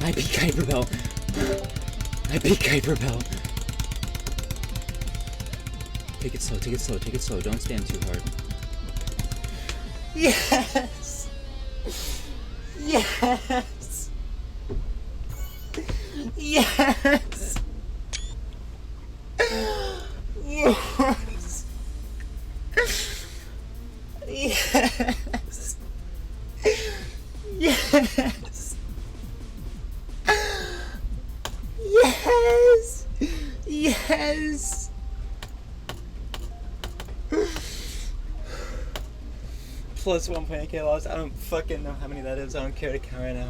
I beat Kuiper Bell. I beat Kuiper Bell. Take it slow, take it slow, take it slow. Don't stand too hard. Yes! Yes! Yes! Yes! Yes! Yes! Yes! Yes! Plus 1.8k loss. I don't fucking know how many that is. I don't care to count right now.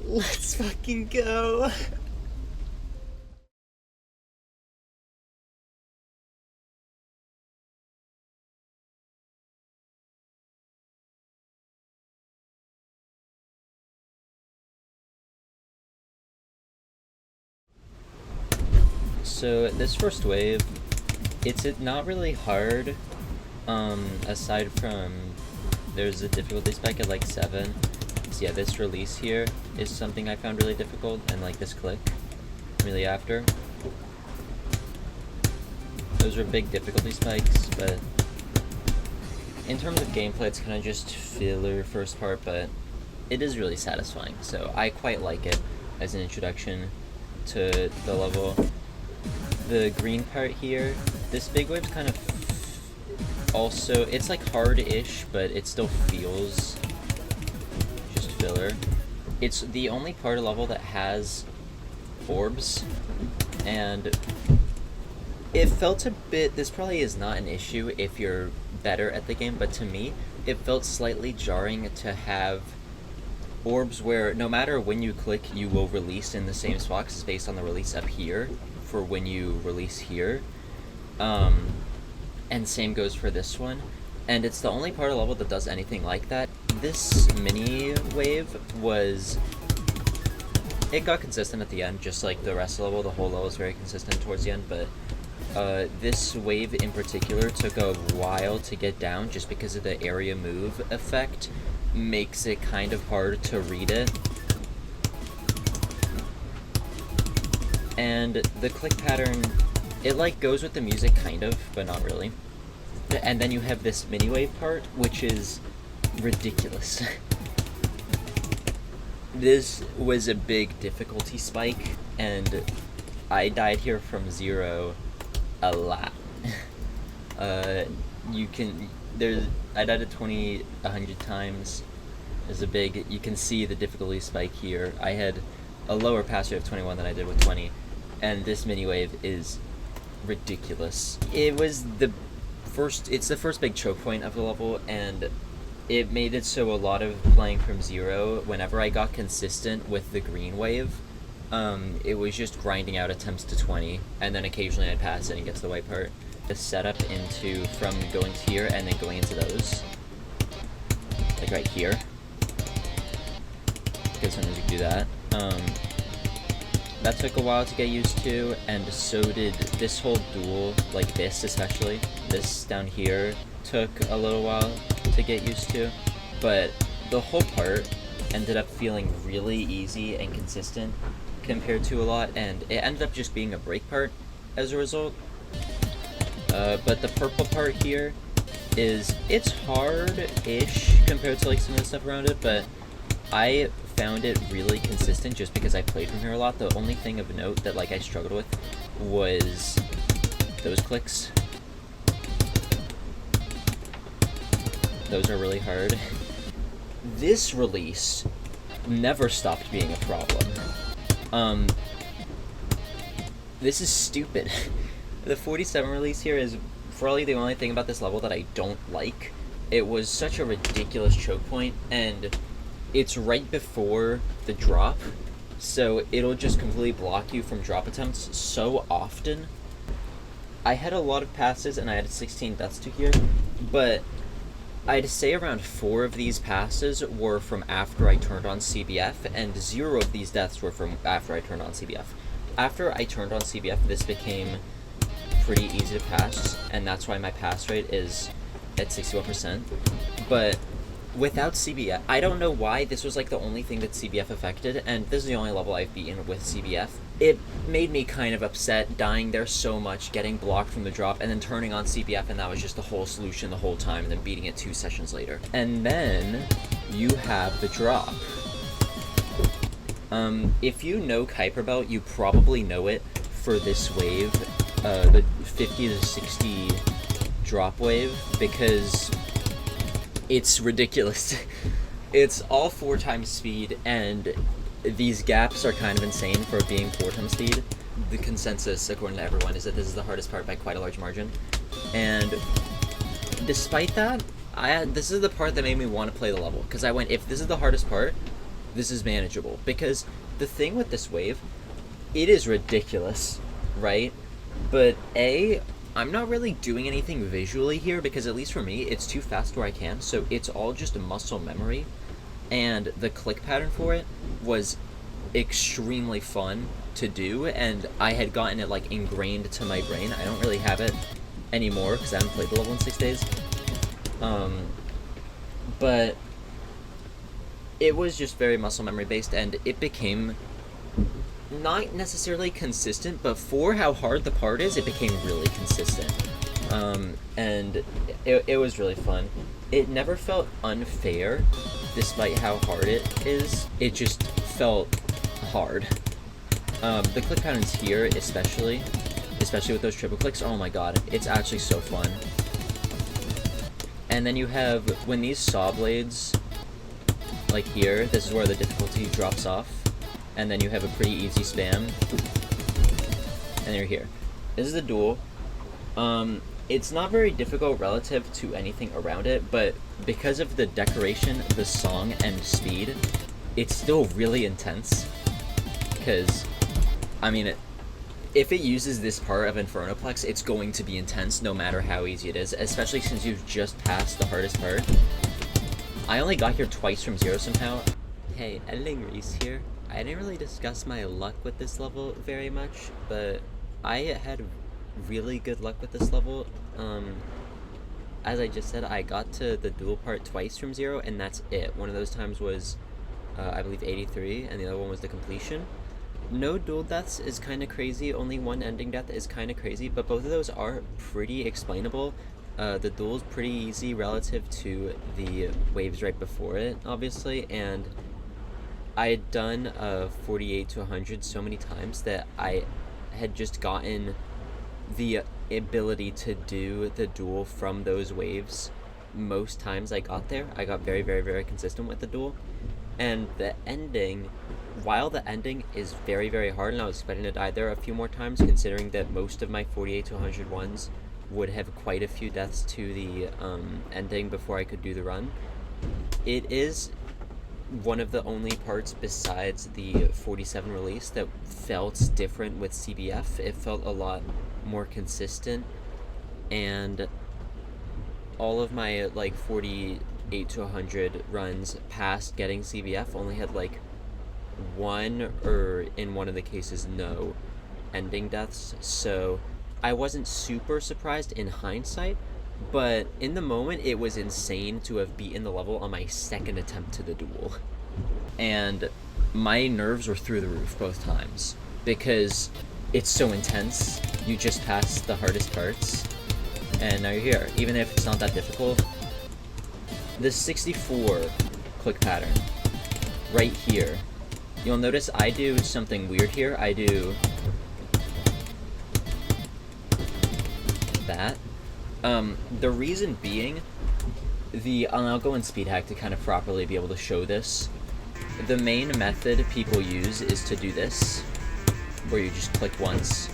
Let's fucking go. So this first wave, it's not really hard, aside from there's a difficulty spike at like 7. So yeah, this release here is something I found really difficult, and like this click really after. Those are big difficulty spikes, but in terms of gameplay it's kind of just filler first part, but it is really satisfying, so I quite like it as an introduction to the level. The green part here, this big wave's kind of also, it's like hard-ish, but it still feels just filler. It's the only part of the level that has orbs, and it felt a bit, this probably is not an issue if you're better at the game, but to me, it felt slightly jarring to have orbs where no matter when you click, you will release in the same spot, 'cause it's based on the release up here for when you release here. And same goes for this one. And it's the only part of the level that does anything like that. This mini wave was, it got consistent at the end, just like the rest of the level. The whole level is very consistent towards the end, but this wave in particular took a while to get down just because of the area move effect. Makes it kind of hard to read it. And the click pattern, it like goes with the music kind of, but not really. And then you have this mini wave part, which is ridiculous. This was a big difficulty spike, and I died here from 0 a lot. I died at 20 100 times. There's a big, you can see the difficulty spike here. I had a lower pass rate of 21 than I did with 20, and this mini wave is ridiculous. It was it's the first big choke point of the level, and it made it so a lot of playing from 0, whenever I got consistent with the green wave, it was just grinding out attempts to 20, and then occasionally I'd pass it and get to the white part. The setup from going to here and then going into those, like right here, because sometimes you can do that. That took a while to get used to, and so did this whole duel, like this especially. This down here took a little while to get used to, but the whole part ended up feeling really easy and consistent compared to a lot, and it ended up just being a break part as a result. But the purple part here it's hard-ish compared to like some of the stuff around it, but I found it really consistent just because I played from here a lot. The only thing of note that like I struggled with was those clicks. Those are really hard. This release never stopped being a problem. This is stupid. The 47 release here is probably the only thing about this level that I don't like. It was such a ridiculous choke point, and it's right before the drop, so it'll just completely block you from drop attempts so often. I had a lot of passes and I had 16 deaths to here, but I'd say around 4 of these passes were from after I turned on CBF, and 0 of these deaths were from after I turned on CBF. After I turned on CBF, this became pretty easy to pass, and that's why my pass rate is at 61%. But without CBF, I don't know why this was like the only thing that CBF affected, and this is the only level I've beaten with CBF. It made me kind of upset, dying there so much, getting blocked from the drop, and then turning on CBF, and that was just the whole solution the whole time, and then beating it 2 sessions later. And then you have the drop. If you know Kuiper belt, you probably know it for this wave, the 50 to 60 drop wave, because it's ridiculous. It's all 4 times speed, and these gaps are kind of insane for being 4 times speed. The consensus, according to everyone, is that this is the hardest part by quite a large margin. And despite that, this is the part that made me want to play the level, because I went, if this is the hardest part, this is manageable. Because the thing with this wave, it is ridiculous, right? But I'm not really doing anything visually here, because at least for me, it's too fast where I can, so it's all just a muscle memory. And the click pattern for it was extremely fun to do, and I had gotten it like ingrained to my brain. I don't really have it anymore because I haven't played the level in 6 days. But it was just very muscle memory based, and it became not necessarily consistent, but for how hard the part is, it became really consistent. And it was really fun. It never felt unfair, despite how hard it is. It just felt hard. The click patterns here, especially with those triple clicks, oh my god, it's actually so fun. And then you have, when these saw blades, like here, this is where the difficulty drops off, and then you have a pretty easy spam, and you're here. This is the duel. It's not very difficult relative to anything around it, but because of the decoration, the song, and speed, it's still really intense. Because, I mean, if it uses this part of Infernoplex, it's going to be intense no matter how easy it is, especially since you've just passed the hardest part. I only got here twice from 0 somehow. Hey, Editing Reese here. I didn't really discuss my luck with this level very much, but I had really good luck with this level. As I just said, I got to the duel part twice from 0, and that's it. One of those times was, I believe, 83, and the other one was the completion. No duel deaths is kind of crazy, only one ending death is kind of crazy, but both of those are pretty explainable. The duel's pretty easy relative to the waves right before it, obviously, and I had done 48 to 100 so many times that I had just gotten the ability to do the duel from those waves. Most times I got there, I got very, very, very consistent with the duel. And the ending, while the ending is very, very hard, and I was expecting to die there a few more times, considering that most of my 48 to 100 ones would have quite a few deaths to the ending before I could do the run. It is one of the only parts besides the 47 release that felt different with CBF. It felt a lot more consistent, and all of my like 48 to 100 runs past getting CBF only had like one, or in one of the cases, no ending deaths. So I wasn't super surprised in hindsight, but in the moment it was insane to have beaten the level on my second attempt to the duel. And my nerves were through the roof both times because it's so intense. You just passed the hardest parts and now you're here. Even if it's not that difficult, the 64 click pattern right here, you'll notice I do something weird here. I do that. The reason being, and I'll go in speed hack to kind of properly be able to show this. The main method people use is to do this, where you just click once.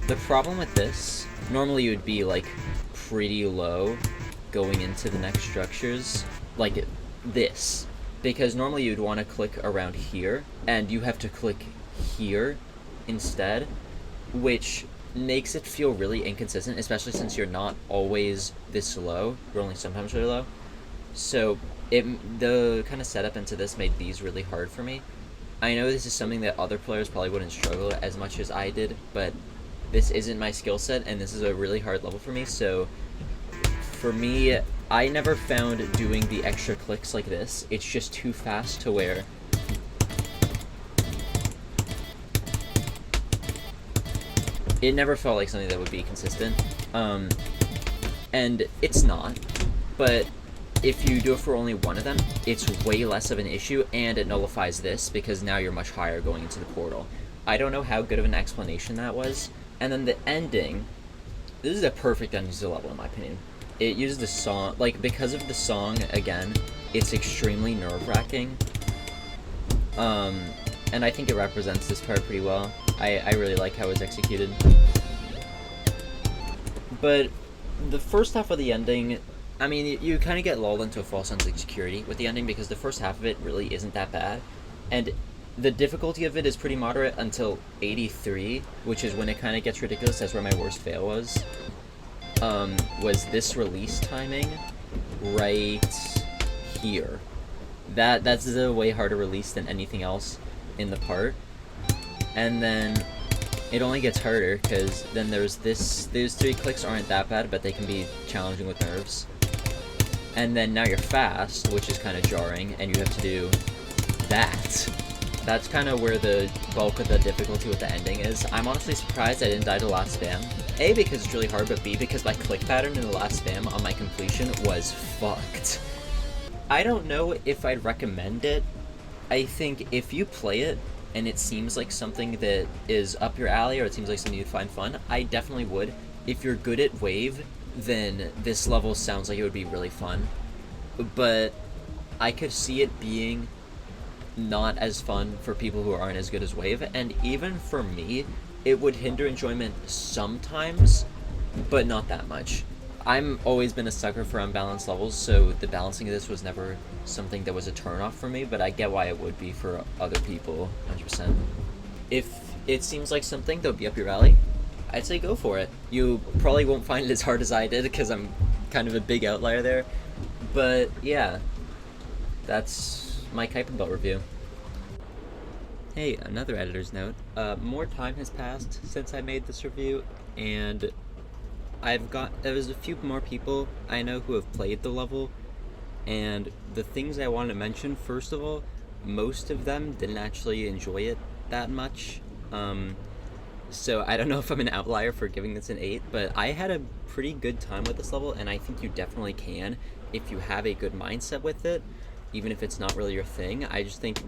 The problem with this, normally you would be like pretty low going into the next structures, like this, because normally you'd want to click around here, and you have to click here instead, which makes it feel really inconsistent, especially since you're not always this low, you're only sometimes really low. So the kind of setup into this made these really hard for me. I know this is something that other players probably wouldn't struggle as much as I did, but this isn't my skill set, and this is a really hard level for me, so for me, I never found doing the extra clicks like this. It's just too fast to where it never felt like something that would be consistent. And it's not, but if you do it for only one of them, it's way less of an issue, and it nullifies this because now you're much higher going into the portal. I don't know how good of an explanation that was. And then the ending, this is a perfect ending to the level in my opinion. It uses the song, like, because of the song, again, it's extremely nerve-wracking. And I think it represents this part pretty well. I really like how it's executed. But the first half of the ending, I mean, you kind of get lulled into a false sense of security with the ending because the first half of it really isn't that bad. And the difficulty of it is pretty moderate until 83, which is when it kind of gets ridiculous. That's where my worst fail was. Was this release timing right here. That's a way harder release than anything else in the part. And then it only gets harder because then there's this. Those 3 clicks aren't that bad, but they can be challenging with nerves. And then now you're fast, which is kind of jarring, and you have to do that. That's kind of where the bulk of the difficulty with the ending is. I'm honestly surprised I didn't die to the last spam. A, because it's really hard, but B, because my click pattern in the last spam on my completion was fucked. I don't know if I'd recommend it. I think if you play it, and it seems like something that is up your alley, or it seems like something you'd find fun, I definitely would. If you're good at Wave, then this level sounds like it would be really fun. But I could see it being not as fun for people who aren't as good as Wave, and even for me, it would hinder enjoyment sometimes, but not that much. I'm always been a sucker for unbalanced levels, so the balancing of this was never something that was a turn-off for me, but I get why it would be for other people, 100%. If it seems like something that would be up your alley, I'd say go for it. You probably won't find it as hard as I did, because I'm kind of a big outlier there, but yeah, that's my Kuiper belt review. Hey, another editor's note. More time has passed since I made this review, and there's a few more people I know who have played the level, and the things I want to mention, first of all, most of them didn't actually enjoy it that much. So I don't know if I'm an outlier for giving this an 8, but I had a pretty good time with this level, and I think you definitely can if you have a good mindset with it, even if it's not really your thing. I just think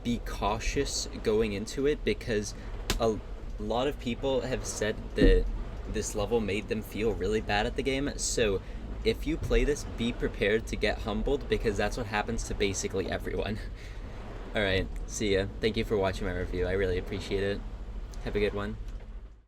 be cautious going into it, because a lot of people have said that this level made them feel really bad at the game, so if you play this, be prepared to get humbled, because that's what happens to basically everyone. Alright, see ya. Thank you for watching my review, I really appreciate it. Have a good one.